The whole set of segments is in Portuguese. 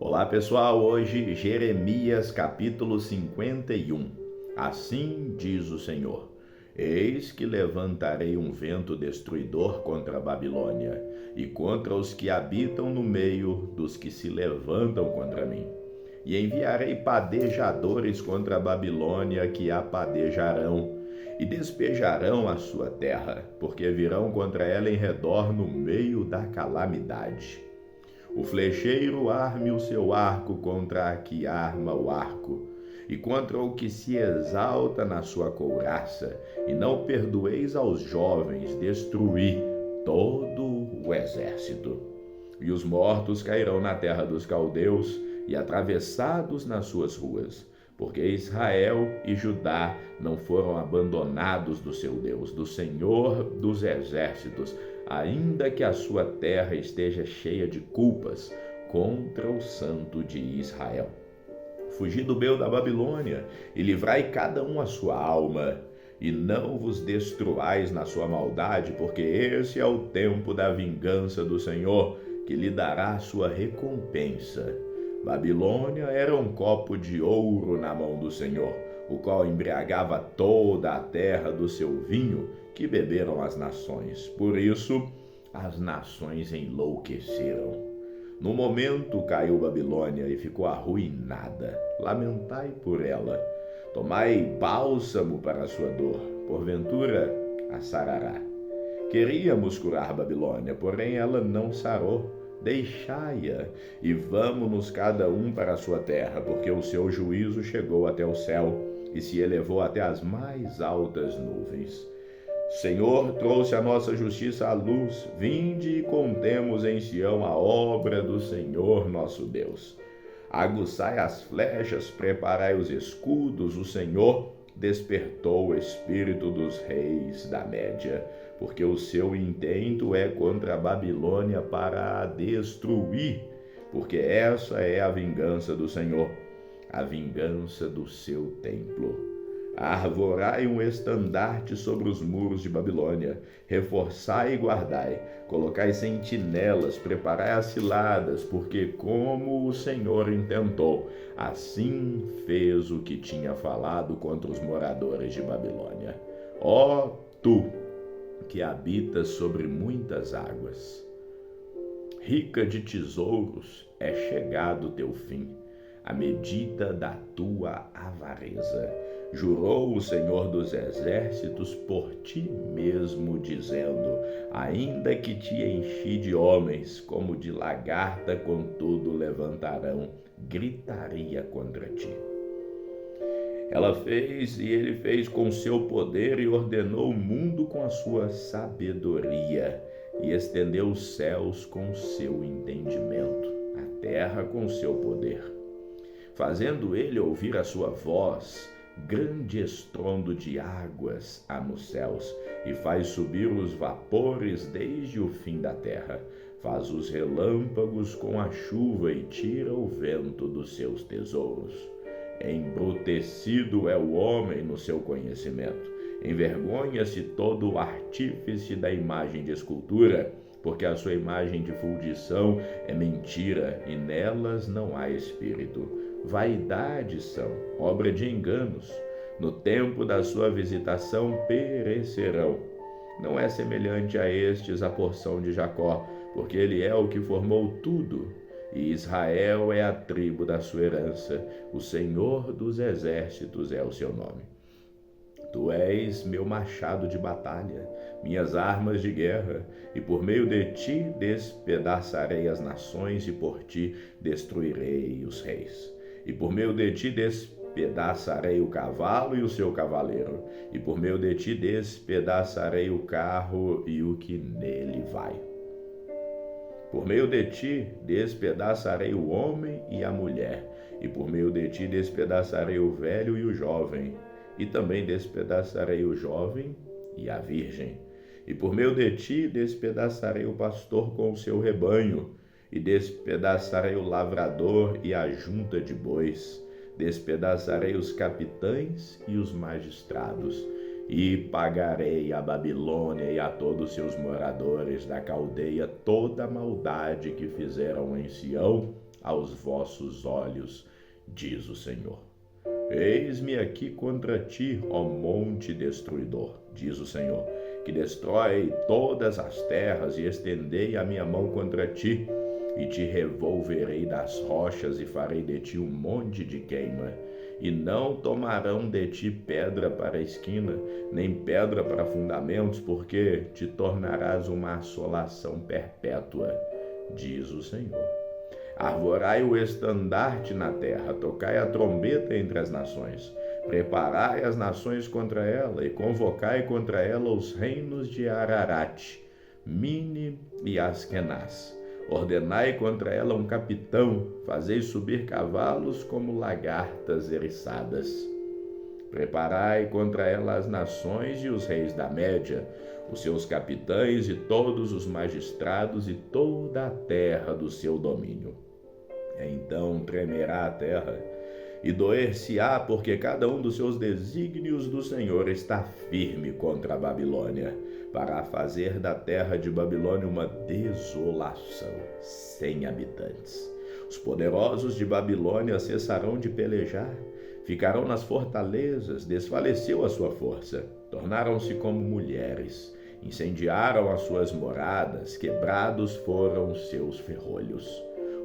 Olá pessoal, hoje Jeremias capítulo 51. Assim diz o Senhor: Eis que levantarei um vento destruidor contra a Babilônia e contra os que habitam no meio dos que se levantam contra mim. E enviarei padejadores contra a Babilônia que a padejarão e despejarão a sua terra, porque virão contra ela em redor no meio da calamidade. O flecheiro arme o seu arco contra a que arma o arco, e contra o que se exalta na sua couraça, e não perdoeis aos jovens, destruí todo o exército. E os mortos cairão na terra dos caldeus, e atravessados nas suas ruas, porque Israel e Judá não foram abandonados do seu Deus, do Senhor dos exércitos, ainda que a sua terra esteja cheia de culpas contra o Santo de Israel. Fugi do meio da Babilônia e livrai cada um a sua alma, e não vos destruais na sua maldade, porque esse é o tempo da vingança do Senhor, que lhe dará a sua recompensa. Babilônia era um copo de ouro na mão do Senhor, o qual embriagava toda a terra do seu vinho, que beberam as nações. Por isso, as nações enlouqueceram. No momento caiu Babilônia e ficou arruinada. Lamentai por ela. Tomai bálsamo para a sua dor. Porventura, a sarará. Queríamos curar Babilônia, porém ela não sarou. Deixai-a e vamo-nos cada um para a sua terra, porque o seu juízo chegou até o céu e se elevou até as mais altas nuvens. Senhor trouxe a nossa justiça à luz, vinde e contemos em Sião a obra do Senhor nosso Deus. Aguçai as flechas, preparai os escudos, o Senhor despertou o espírito dos reis da Média, porque o seu intento é contra a Babilônia para a destruir, porque essa é a vingança do Senhor, a vingança do seu templo. Arvorai um estandarte sobre os muros de Babilônia, reforçai e guardai, colocai sentinelas, preparai as ciladas, porque como o Senhor intentou, assim fez o que tinha falado contra os moradores de Babilônia. Ó tu, que habitas sobre muitas águas, rica de tesouros, é chegado o teu fim, a medida da tua avareza. Jurou o Senhor dos exércitos por ti mesmo, dizendo: ainda que te enchi de homens, como de lagarta, contudo levantarão gritaria contra ti. Ela fez e ele fez com seu poder e ordenou o mundo com a sua sabedoria e estendeu os céus com seu entendimento, a terra com seu poder. Fazendo ele ouvir a sua voz, grande estrondo de águas há nos céus, e faz subir os vapores desde o fim da terra. Faz os relâmpagos com a chuva e tira o vento dos seus tesouros. Embrutecido é o homem no seu conhecimento. Envergonha-se todo o artífice da imagem de escultura, porque a sua imagem de fundição é mentira e nelas não há espírito. Vaidade são, obra de enganos. No tempo da sua visitação perecerão. Não é semelhante a estes a porção de Jacó, porque ele é o que formou tudo, e Israel é a tribo da sua herança. O Senhor dos exércitos é o seu nome. Tu és meu machado de batalha, minhas armas de guerra, e por meio de ti despedaçarei as nações, e por ti destruirei os reis. E por meio de ti despedaçarei o cavalo e o seu cavaleiro, e por meio de ti despedaçarei o carro e o que nele vai. Por meio de ti despedaçarei o homem e a mulher, e por meio de ti despedaçarei o velho e o jovem, e também despedaçarei o jovem e a virgem. E por meio de ti despedaçarei o pastor com o seu rebanho, e despedaçarei o lavrador e a junta de bois, despedaçarei os capitães e os magistrados, e pagarei a Babilônia e a todos seus moradores da Caldeia toda a maldade que fizeram em Sião aos vossos olhos, diz o Senhor. Eis-me aqui contra ti, ó monte destruidor, diz o Senhor, que destrói todas as terras, e estendei a minha mão contra ti, e te revolverei das rochas, e farei de ti um monte de queima. E não tomarão de ti pedra para a esquina, nem pedra para fundamentos, porque te tornarás uma assolação perpétua, diz o Senhor. Arvorai o estandarte na terra, tocai a trombeta entre as nações. Preparai as nações contra ela, e convocai contra ela os reinos de Ararat, Mine e Askenaz. Ordenai contra ela um capitão, fazei subir cavalos como lagartas eriçadas. Preparai contra ela as nações e os reis da Média, os seus capitães e todos os magistrados e toda a terra do seu domínio. Então tremerá a terra e doer-se-á, porque cada um dos seus desígnios do Senhor está firme contra a Babilônia, para fazer da terra de Babilônia uma desolação, sem habitantes. Os poderosos de Babilônia cessarão de pelejar, ficarão nas fortalezas, desfaleceu a sua força, tornaram-se como mulheres, incendiaram as suas moradas, quebrados foram seus ferrolhos.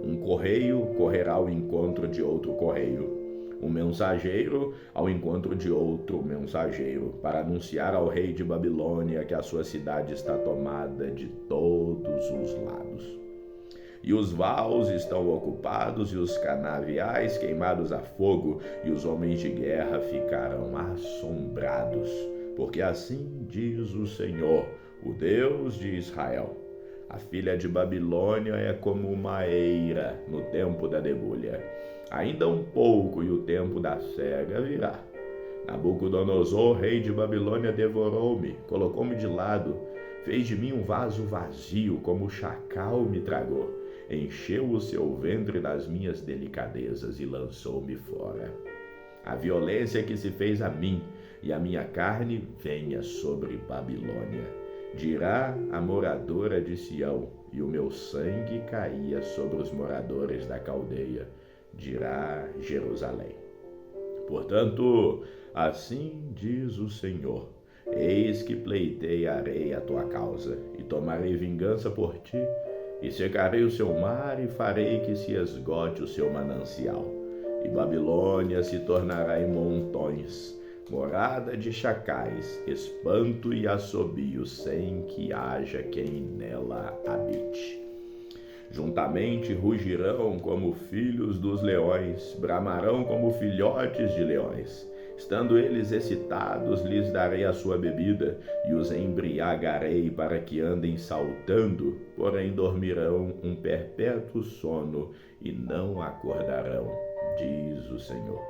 Um correio correrá ao encontro de outro correio, um mensageiro ao encontro de outro mensageiro, para anunciar ao rei de Babilônia que a sua cidade está tomada de todos os lados. E os vaus estão ocupados, e os canaviais queimados a fogo, e os homens de guerra ficarão assombrados, porque assim diz o Senhor, o Deus de Israel: a filha de Babilônia é como uma eira no tempo da debulha. Ainda um pouco e o tempo da cega virá. Nabucodonosor, rei de Babilônia, devorou-me, colocou-me de lado, fez de mim um vaso vazio, como o chacal me tragou. Encheu o seu ventre das minhas delicadezas e lançou-me fora. A violência que se fez a mim e a minha carne venha sobre Babilônia. Dirá a moradora de Sião, e o meu sangue caía sobre os moradores da Caldeia, dirá Jerusalém. Portanto, assim diz o Senhor: eis que pleitearei a tua causa, e tomarei vingança por ti, e secarei o seu mar, e farei que se esgote o seu manancial. E Babilônia se tornará em montões, morada de chacais, espanto e assobio, sem que haja quem nela habite. Juntamente rugirão como filhos dos leões, bramarão como filhotes de leões. Estando eles excitados, lhes darei a sua bebida, e os embriagarei para que andem saltando, porém dormirão um perpétuo sono e não acordarão, diz o Senhor.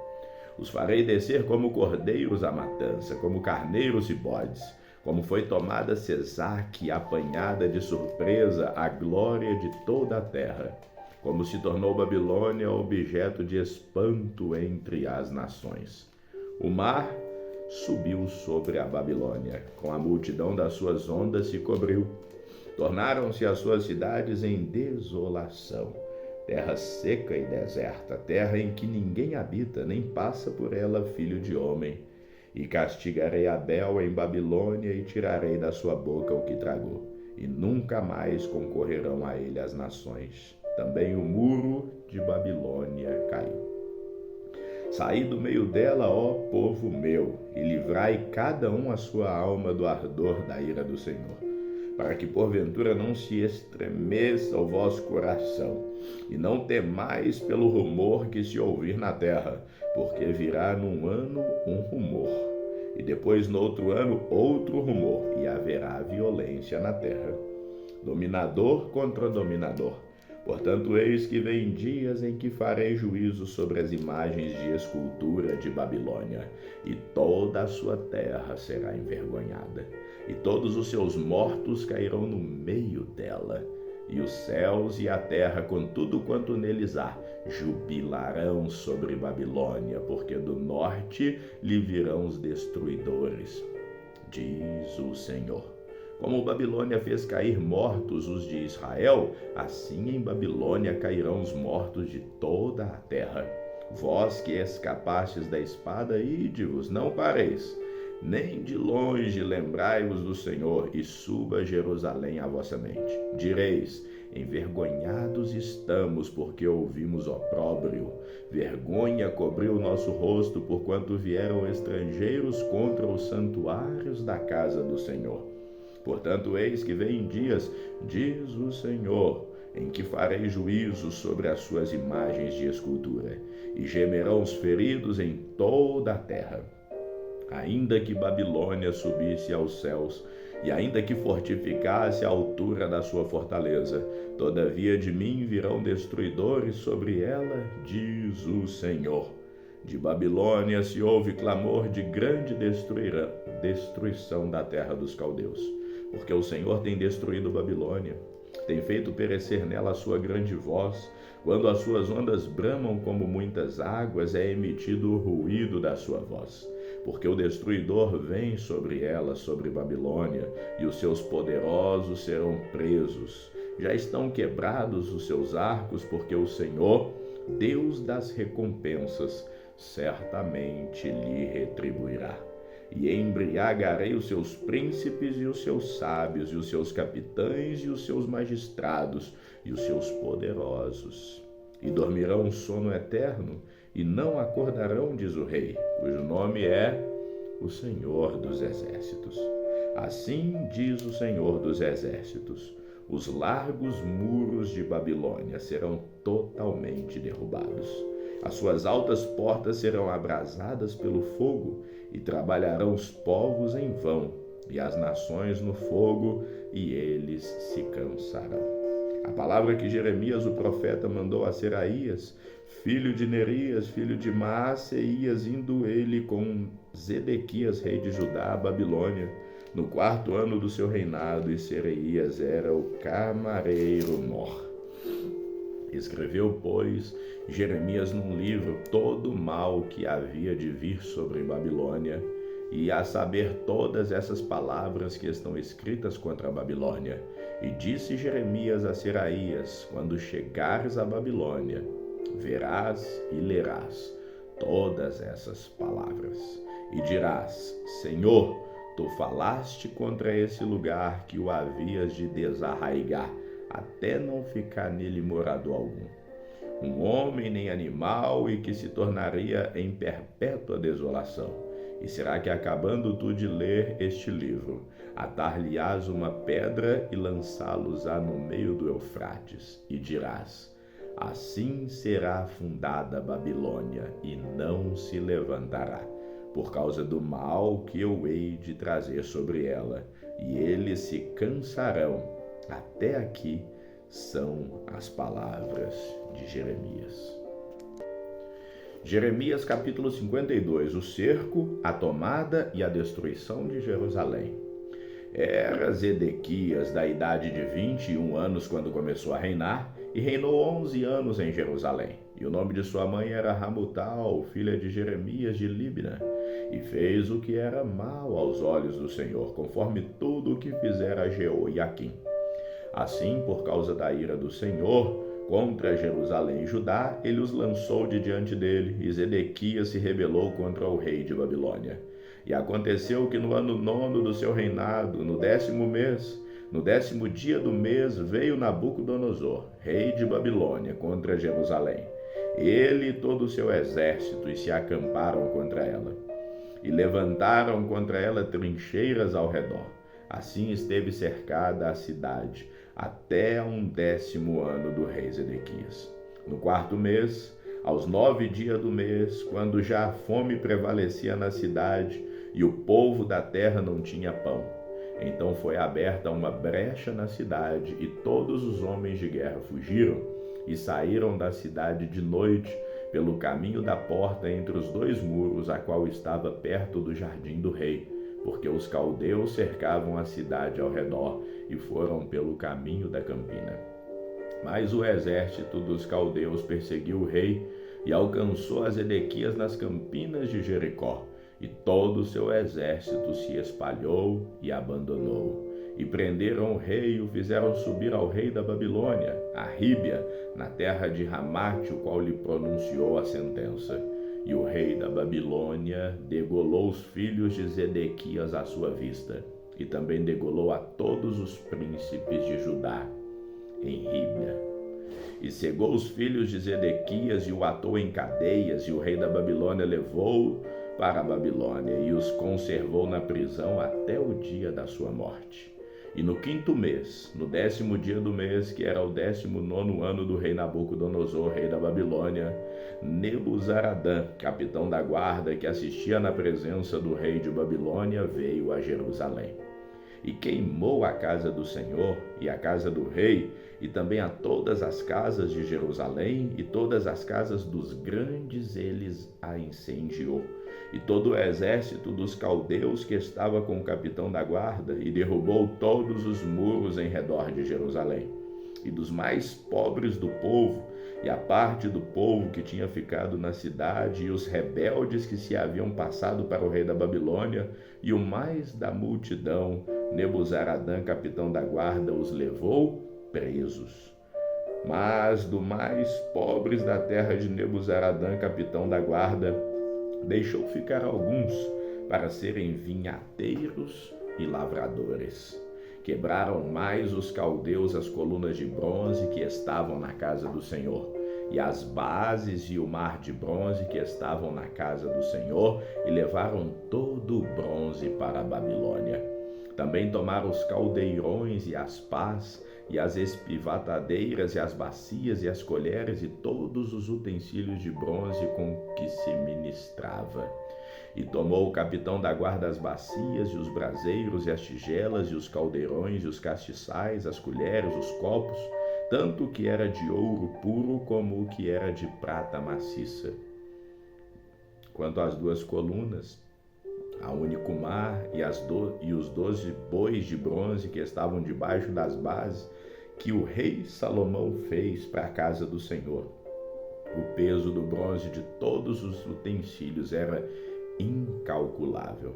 Os farei descer como cordeiros à matança, como carneiros e bodes. Como foi tomada Cesaque, apanhada de surpresa, a glória de toda a terra. Como se tornou Babilônia objeto de espanto entre as nações. O mar subiu sobre a Babilônia, com a multidão das suas ondas se cobriu. Tornaram-se as suas cidades em desolação. Terra seca e deserta, terra em que ninguém habita, nem passa por ela filho de homem. E castigarei Abel em Babilônia, e tirarei da sua boca o que tragou, e nunca mais concorrerão a ele as nações. Também o muro de Babilônia caiu. Saí do meio dela, ó povo meu, e livrai cada um a sua alma do ardor da ira do Senhor, para que porventura não se estremeça o vosso coração, e não temais pelo rumor que se ouvir na terra, porque virá num ano um rumor, e depois no outro ano outro rumor, e haverá violência na terra, dominador contra dominador. Portanto, eis que vem dias em que farei juízo sobre as imagens de escultura de Babilônia, e toda a sua terra será envergonhada, e todos os seus mortos cairão no meio dela, e os céus e a terra com tudo quanto neles há jubilarão sobre Babilônia, porque do norte lhe virão os destruidores, diz o Senhor. Como Babilônia fez cair mortos os de Israel, assim em Babilônia cairão os mortos de toda a terra. Vós que escapastes da espada, ide-vos, não pareis, nem de longe lembrai-vos do Senhor, e suba Jerusalém à vossa mente. Direis: envergonhados estamos, porque ouvimos opróbrio. Vergonha cobriu o nosso rosto, porquanto vieram estrangeiros contra os santuários da casa do Senhor. Portanto, eis que vem dias, diz o Senhor, em que farei juízo sobre as suas imagens de escultura, e gemerão os feridos em toda a terra. Ainda que Babilônia subisse aos céus, e ainda que fortificasse a altura da sua fortaleza, todavia de mim virão destruidores sobre ela, diz o Senhor. De Babilônia se ouve clamor de grande destruição da terra dos caldeus, porque o Senhor tem destruído Babilônia, tem feito perecer nela a sua grande voz. Quando as suas ondas bramam como muitas águas, é emitido o ruído da sua voz. Porque o destruidor vem sobre ela, sobre Babilônia, e os seus poderosos serão presos. Já estão quebrados os seus arcos, porque o Senhor, Deus das recompensas, certamente lhe retribuirá. E embriagarei os seus príncipes e os seus sábios, e os seus capitães e os seus magistrados, e os seus poderosos. E dormirão um sono eterno, e não acordarão, diz o rei, cujo nome é o Senhor dos Exércitos. Assim diz o Senhor dos Exércitos: os largos muros de Babilônia serão totalmente derrubados. As suas altas portas serão abrasadas pelo fogo, e trabalharão os povos em vão, e as nações no fogo, e eles se cansarão. A palavra que Jeremias, o profeta, mandou a Seraías, filho de Nerias, filho de Maaseias, indo ele com Zedequias, rei de Judá, a Babilônia, no 4º ano do seu reinado, e Seraías era o camareiro-mor. Escreveu, pois, Jeremias num livro todo o mal que havia de vir sobre Babilônia, e a saber todas essas palavras que estão escritas contra a Babilônia. E disse Jeremias a Seraías: quando chegares a Babilônia, verás e lerás todas essas palavras, e dirás: Senhor, tu falaste contra esse lugar que o havias de desarraigar, até não ficar nele morador algum, um homem nem animal, e que se tornaria em perpétua desolação. E será que, acabando tu de ler este livro, atar-lhe-ás uma pedra e lançá-los-á no meio do Eufrates, e dirás: assim será fundada a Babilônia, e não se levantará, por causa do mal que eu hei de trazer sobre ela, e eles se cansarão. Até aqui são as palavras de Jeremias. Jeremias capítulo 52, o cerco, a tomada e a destruição de Jerusalém. Era Zedequias da idade de 21 anos quando começou a reinar, e reinou 11 anos em Jerusalém. E o nome de sua mãe era Ramutal, filha de Jeremias de Libna, e fez o que era mal aos olhos do Senhor, conforme tudo o que fizera Jeoiaquim. Assim, por causa da ira do Senhor contra Jerusalém e Judá, ele os lançou de diante dele, e Zedequias se rebelou contra o rei de Babilônia. E aconteceu que no ano 9º do seu reinado, no 10º mês, no 10º dia do mês, veio Nabucodonosor, rei de Babilônia, contra Jerusalém. Ele e todo o seu exército, e se acamparam contra ela. E levantaram contra ela trincheiras ao redor. Assim esteve cercada a cidade, até um 10º ano do rei Zedequias. No 4º mês, aos 9 dias do mês, quando já a fome prevalecia na cidade e o povo da terra não tinha pão, então foi aberta uma brecha na cidade, e todos os homens de guerra fugiram e saíram da cidade de noite pelo caminho da porta entre os 2 muros, a qual estava perto do jardim do rei, porque os caldeus cercavam a cidade ao redor, e foram pelo caminho da campina. Mas o exército dos caldeus perseguiu o rei e alcançou a Zedequias nas campinas de Jericó, e todo o seu exército se espalhou e abandonou. E prenderam o rei e o fizeram subir ao rei da Babilônia, a Ríbia, na terra de Ramate, o qual lhe pronunciou a sentença. E o rei da Babilônia degolou os filhos de Zedequias à sua vista, e também degolou a todos os príncipes de Judá, em Ríbia. E cegou os filhos de Zedequias e o atou em cadeias, e o rei da Babilônia levou-o para a Babilônia e os conservou na prisão até o dia da sua morte. E no 5º mês, no 10º dia do mês, que era o 19º ano do rei Nabucodonosor, rei da Babilônia, Nebuzaradã, capitão da guarda, que assistia na presença do rei de Babilônia, veio a Jerusalém. E queimou a casa do Senhor e a casa do rei, e também a todas as casas de Jerusalém, e todas as casas dos grandes eles a incendiou. E todo o exército dos caldeus que estava com o capitão da guarda, e derrubou todos os muros em redor de Jerusalém. E dos mais pobres do povo, e a parte do povo que tinha ficado na cidade, e os rebeldes que se haviam passado para o rei da Babilônia, e o mais da multidão, Nebuzaradã, capitão da guarda, os levou presos. Mas do mais pobres da terra de Nebuzaradã, capitão da guarda, deixou ficar alguns para serem vinhateiros e lavradores. Quebraram mais os caldeus as colunas de bronze que estavam na casa do Senhor, e as bases e o mar de bronze que estavam na casa do Senhor, e levaram todo o bronze para a Babilônia. Também tomaram os caldeirões e as pás, e as espivatadeiras e as bacias e as colheres e todos os utensílios de bronze com que se ministrava. E tomou o capitão da guarda as bacias e os braseiros e as tigelas e os caldeirões e os castiçais, as colheres, os copos, tanto o que era de ouro puro como o que era de prata maciça. Quanto às 2 colunas, a único mar e os 12 bois de bronze que estavam debaixo das bases, que o rei Salomão fez para a casa do Senhor. O peso do bronze de todos os utensílios era incalculável.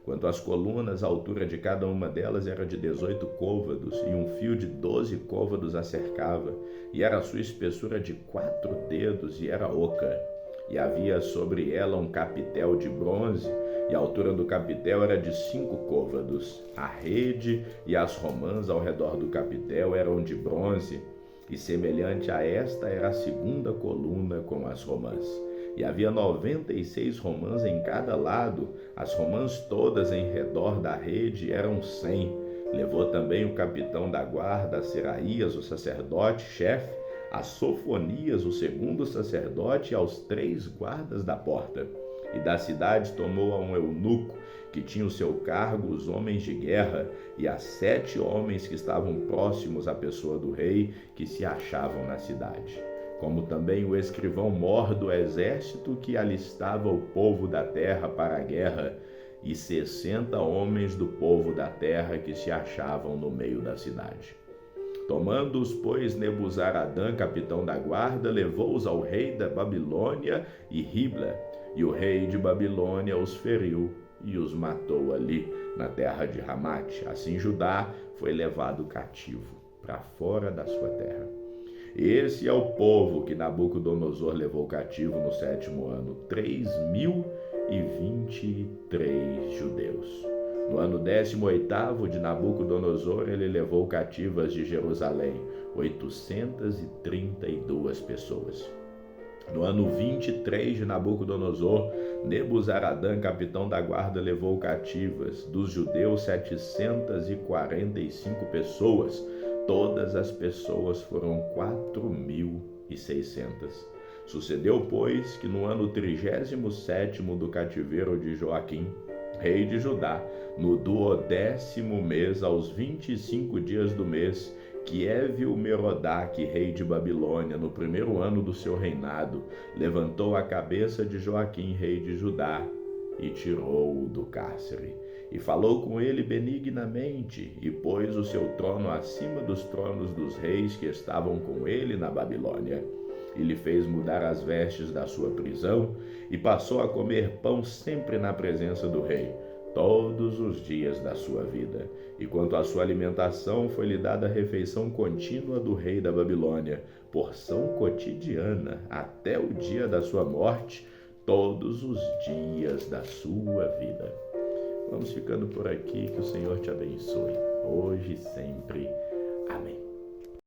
Quanto às colunas, a altura de cada uma delas era de 18 côvados, e um fio de 12 côvados a cercava, e era a sua espessura de 4 dedos, e era oca. E havia sobre ela um capitel de bronze, e a altura do capitel era de 5 côvados. A rede e as romãs ao redor do capitel eram de bronze, e semelhante a esta era a 2ª coluna com as romãs. E havia 96 romãs em cada lado, as romãs todas em redor da rede eram 100. Levou também o capitão da guarda, a Seraías, o sacerdote-chefe, a Sofonias, o 2º sacerdote, e aos 3 guardas da porta. E da cidade tomou a um eunuco, que tinha o seu cargo os homens de guerra, e a 7 homens que estavam próximos à pessoa do rei, que se achavam na cidade. Como também o escrivão-mor do exército que alistava o povo da terra para a guerra, e 60 homens do povo da terra que se achavam no meio da cidade. Tomando-os, pois, Nebuzaradã, capitão da guarda, levou-os ao rei da Babilônia e Ribla, e o rei de Babilônia os feriu e os matou ali, na terra de Ramate. Assim Judá foi levado cativo para fora da sua terra. Esse é o povo que Nabucodonosor levou cativo no 7º ano, 3.023 judeus. No ano 18º de Nabucodonosor, ele levou cativas de Jerusalém 832 pessoas. No ano 23 de Nabucodonosor, Nebuzaradã, capitão da guarda, levou cativas dos judeus 745 pessoas. Todas as pessoas foram 4.600. Sucedeu, pois, que no ano 37º do cativeiro de Joaquim, rei de Judá, no 12º mês, aos 25 dias do mês, que Évil-Merodach, rei de Babilônia, no 1º ano do seu reinado, levantou a cabeça de Joaquim, rei de Judá, e tirou-o do cárcere. E falou com ele benignamente, e pôs o seu trono acima dos tronos dos reis que estavam com ele na Babilônia. E lhe fez mudar as vestes da sua prisão, e passou a comer pão sempre na presença do rei. todos os dias da sua vida. E quanto à sua alimentação, foi-lhe dada a refeição contínua do rei da Babilônia, porção cotidiana, até o dia da sua morte, todos os dias da sua vida. Vamos ficando por aqui, que o Senhor te abençoe, hoje e sempre. Amém.